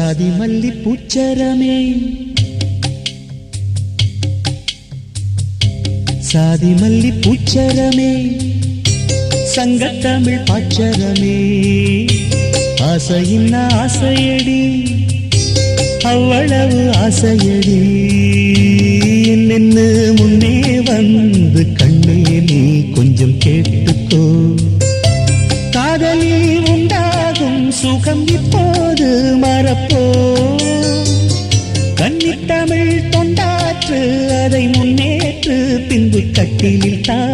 சாதி மல்லி பூச்சரமே சாதி மல்லி பூச்சரமே சங்கத்தமிழ் பாச்சரமே ஆசையின் ஆசையடி அவ்வளவு ஆசையடி நின்னு முன்னே வந்து கண்ணே நீ கொஞ்சம் கேட்டுக்கோ காதலில் உண்டாகும் சுகம் இப்போது மறப்போ கன்னித்தமிழ் தொண்டாற்று அதை முன்னேற்று பின்பு கட்டிலில் தான்